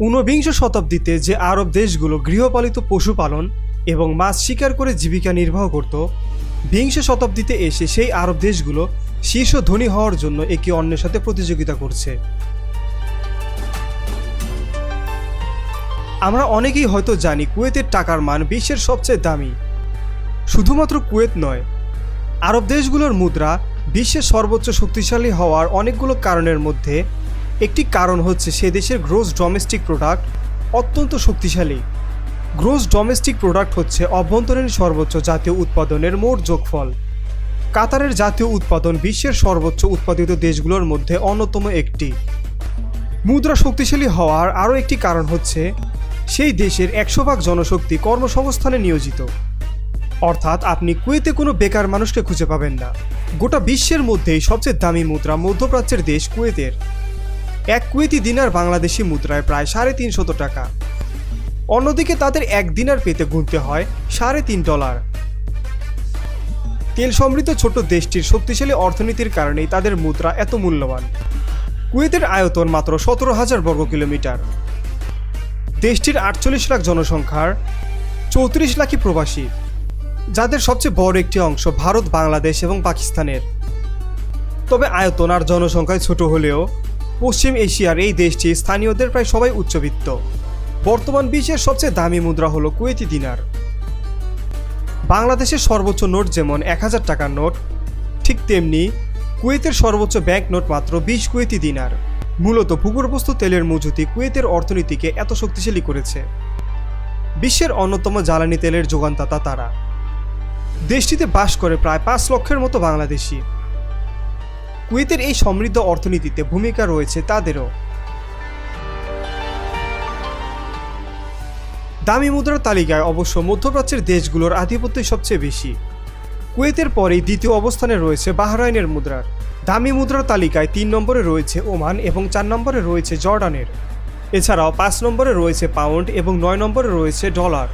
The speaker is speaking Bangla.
ঊনবিংশ শতাব্দীতে যে আরব দেশগুলো গৃহপালিত পশুপালন এবং মাছ শিকার করে জীবিকা নির্বাহ করত, বিংশ শতাব্দীতে এসে সেই আরব দেশগুলো শীর্ষ ধনী হওয়ার জন্য একে অন্যের সাথে প্রতিযোগিতা করছে। আমরা অনেকেই হয়তো জানি কুয়েতের টাকার মান বিশ্বের সবচেয়ে দামি। শুধুমাত্র কুয়েত নয়, আরব দেশগুলোর মুদ্রা বিশ্বের সর্বোচ্চ শক্তিশালী হওয়ার অনেকগুলো কারণের মধ্যে একটি কারণ হচ্ছে সে দেশের গ্রোস ডোমেস্টিক প্রোডাক্ট অত্যন্ত শক্তিশালী। গ্রোস ডোমেস্টিক প্রোডাক্ট হচ্ছে অভ্যন্তরীণ সর্বোচ্চ জাতীয় উৎপাদনের মোট যোগফল। কাতারের জাতীয় উৎপাদন বিশ্বের সর্বোচ্চ উৎপাদিত দেশগুলোর মধ্যে অন্যতম একটি। মুদ্রা শক্তিশালী হওয়ার আরও একটি কারণ হচ্ছে সেই দেশের 100% জনশক্তি কর্মসংস্থানে নিয়োজিত। অর্থাৎ আপনি কুয়েতে কোনো বেকার মানুষকে খুঁজে পাবেন না। গোটা বিশ্বের মধ্যেই সবচেয়ে দামি মুদ্রা মধ্যপ্রাচ্যের দেশ কুয়েতের। এক কুয়েতি দিনার বাংলাদেশি মুদ্রায় প্রায় $350 টাকা। অন্যদিকে তাদের এক দিনার পেতে গুনতে হয় $3.5। তেল সমৃদ্ধ ছোট দেশটির শক্তিশালী অর্থনীতির কারণেই তাদের মুদ্রা এত মূল্যবান। কুয়েতের আয়তন মাত্র 17,000 বর্গ কিলোমিটার। দেশটির 48 লাখ জনসংখ্যার 34 লাখই প্রবাসী, যাদের সবচেয়ে বড় একটি অংশ ভারত, বাংলাদেশ এবং পাকিস্তানের। তবে আয়তন আর জনসংখ্যায় ছোট হলেও পশ্চিম এশিয়ার এই দেশটি স্থানীয়দের প্রায় সবাই উচ্চবিত্ত। বর্তমান বিশ্বের সবচেয়ে দামি মুদ্রা হলো কুয়েতি দিনার। বাংলাদেশের সর্বোচ্চ নোট যেমন 1000 টাকার নোট, ঠিক তেমনি কুয়েতের সর্বোচ্চ ব্যাংক নোট মাত্র 20 কুয়েতি দিনার। মূলত ভূগর্ভস্থ তেলের মজুতি কুয়েতের অর্থনীতিকে এত শক্তিশালী করেছে। বিশ্বের অন্যতম জ্বালানি তেলের যোগানদাতা তারা। দেশটিতে বাস করে প্রায় 5 লক্ষের মতো বাংলাদেশি। কুয়েতের এই সমৃদ্ধ অর্থনীতিতে ভূমিকা রয়েছে তাদেরও। দামি মুদ্রার তালিকায় অবশ্য মধ্যপ্রাচ্যের দেশগুলোর আধিপত্যই সবচেয়ে বেশি। কুয়েতের পরেই দ্বিতীয় অবস্থানে রয়েছে বাহরাইনের মুদ্রার। দামি মুদ্রার তালিকায় 3 নম্বরে রয়েছে ওমান এবং 4 নম্বরে রয়েছে জর্ডানের। এছাড়াও 5 নম্বরে রয়েছে পাউন্ড এবং 9 নম্বরে রয়েছে ডলার।